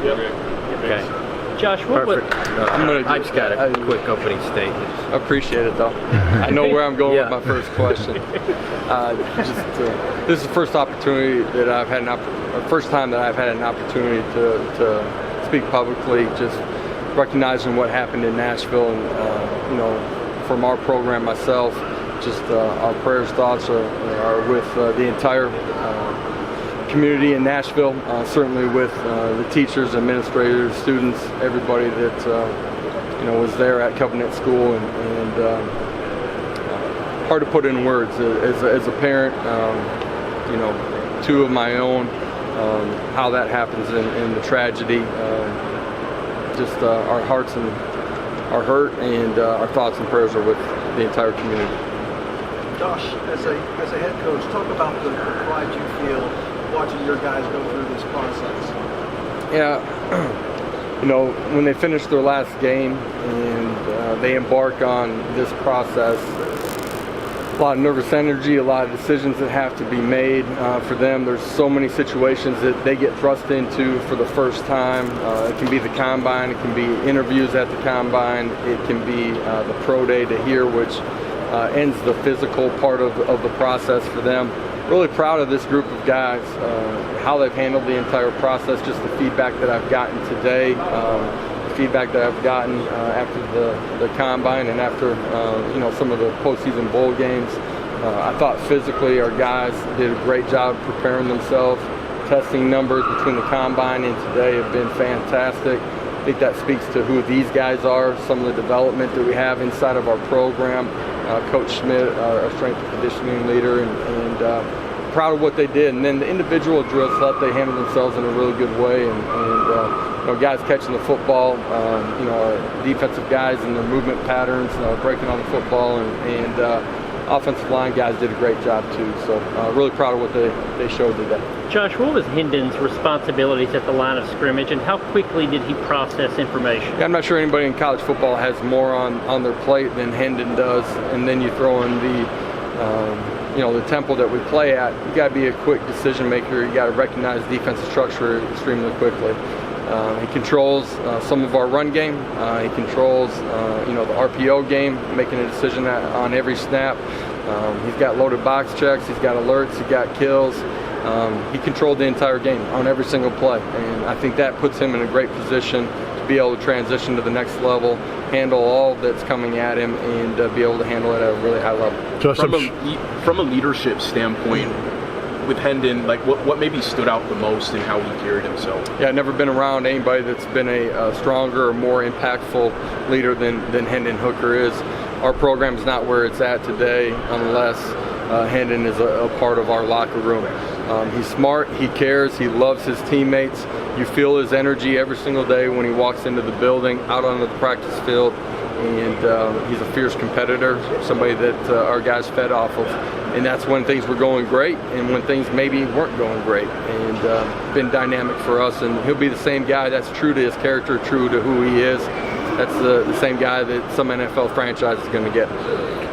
Okay. Josh, what would... I just got a quick opening statement. I appreciate it, though. I know where I'm going with my first question. This is the first opportunity that I've had first time that I've had an opportunity to speak publicly, just recognizing what happened in Nashville, and you know, from our program myself, just our prayers, thoughts are with the entire community in Nashville, certainly with the teachers, administrators, students, everybody that you know was there at Covenant School, and hard to put in words. As a parent, you know, two of my own, how that happens and the tragedy. Just our hearts and are hurt, and our thoughts and prayers are with the entire community. Josh, as a head coach, talk about the pride you feel watching your guys go through this process. Yeah, you know, when they finish their last game and they embark on this process, a lot of nervous energy, a lot of decisions that have to be made for them. There's so many situations that they get thrust into for the first time. It can be the combine, it can be interviews at the combine, it can be the pro day to here, which ends the physical part of the process for them. Really proud of this group of guys, how they've handled the entire process, just the feedback that I've gotten today, the feedback that I've gotten after the combine and after you know, some of the postseason bowl games. I thought physically our guys did a great job preparing themselves. Testing numbers between the combine and today have been fantastic. I think that speaks to who these guys are, some of the development that we have inside of our program. Coach Schmidt, our strength and conditioning leader, and proud of what they did. And then the individual drills, thought they handled themselves in a really good way. And you know, guys catching the football, you know, our defensive guys and their movement patterns, breaking on the football, and offensive line guys did a great job too. So really proud of what they showed today. Josh, what was Hendon's responsibilities at the line of scrimmage, and how quickly did he process information? Yeah, I'm not sure anybody in college football has more on their plate than Hendon does, and then you throw in the you know, the tempo that we play at. You got to be a quick decision maker. You got to recognize defensive structure extremely quickly. He controls some of our run game. He controls you know, the RPO game, making a decision on every snap. He's got loaded box checks. He's got alerts. He's got kills. He controlled the entire game on every single play, and I think that puts him in a great position to be able to transition to the next level, handle all that's coming at him, and be able to handle it at a really high level. From a leadership standpoint, with Hendon, like what maybe stood out the most in how he carried himself? Yeah, I've never been around anybody that's been a stronger or more impactful leader than Hendon Hooker is. Our program's not where it's at today unless Hendon is a part of our locker room. He's smart, he cares, he loves his teammates. You feel his energy every single day when he walks into the building, out onto the practice field, and he's a fierce competitor, somebody that our guys fed off of. And that's when things were going great and when things maybe weren't going great, and been dynamic for us. And he'll be the same guy that's true to his character, true to who he is. That's the same guy that some NFL franchise is going to get.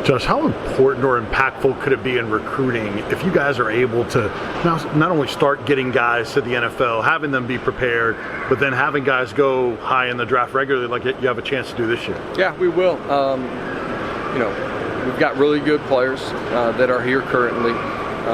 Josh, how important or impactful could it be in recruiting if you guys are able to not only start getting guys to the NFL, having them be prepared, but then having guys go high in the draft regularly like you have a chance to do this year? Yeah, we will. You know, we've got really good players that are here currently.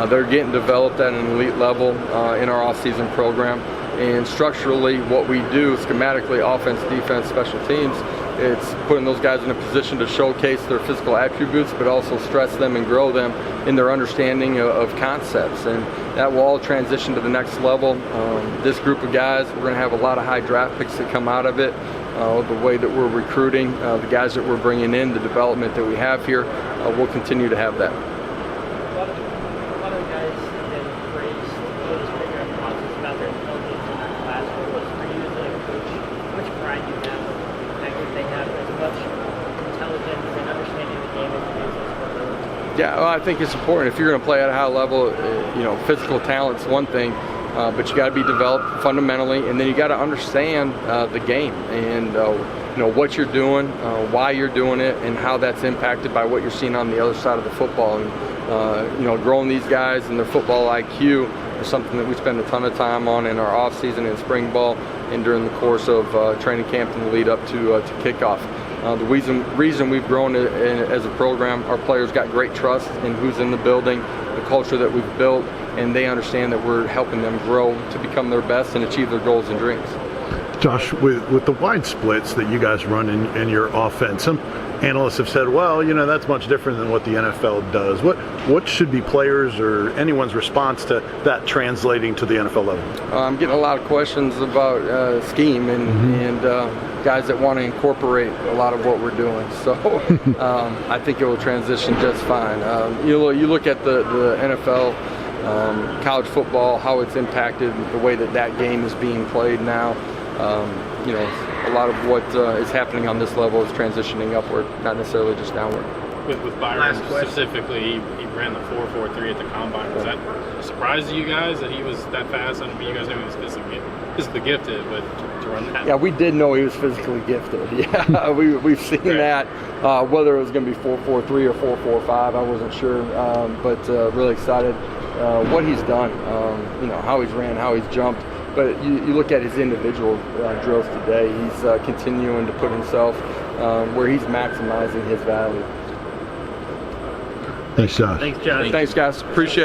They're getting developed at an elite level in our off-season program. And structurally, what we do, schematically, offense, defense, special teams, it's putting those guys in a position to showcase their physical attributes, but also stress them and grow them in their understanding of concepts. And that will all transition to the next level. This group of guys, we're going to have a lot of high draft picks that come out of it. The way that we're recruiting, the guys that we're bringing in, the development that we have here, we'll continue to have that. A lot of the guys have been praised for this program process about their intelligence in their class. What was for you as a coach? How much pride do you have in the fact that they have as much intelligence and understanding of the game as it is as Yeah, well, I think it's important. If you're going to play at a high level, you know, physical talent's one thing, but you got to be developed fundamentally, and then you got to understand the game and you know what you're doing, why you're doing it, and how that's impacted by what you're seeing on the other side of the football. And you know, growing these guys and their football IQ It's something that we spend a ton of time on in our off season and spring ball and during the course of training camp and the lead up to kickoff. The reason we've grown as a program, our players got great trust in who's in the building, the culture that we've built, and they understand that we're helping them grow to become their best and achieve their goals and dreams. Josh, with the wide splits that you guys run in your offense, some analysts have said, well, that's much different than what the NFL does. What should be players or anyone's response to that translating to the NFL level? I'm getting a lot of questions about scheme and guys that want to incorporate a lot of what we're doing. So I think it will transition just fine. You look at the NFL, college football, how it's impacted the way that game is being played now. A lot of what is happening on this level is transitioning upward, not necessarily just downward. With Byron specifically, he ran the 4.43 at the combine. Was that a surprise to you guys that he was that fast? I mean, you guys knew he was physically gifted, but to run that. Yeah, we did know he was physically gifted. Yeah, we've seen that. Whether it was going to be 4.43 or 4.45, I wasn't sure, but really excited what he's done. How he's ran, how he's jumped. But you look at his individual drills today, he's continuing to put himself where he's maximizing his value. Thanks, Josh. Thanks, Josh. Thanks, guys. Appreciate it.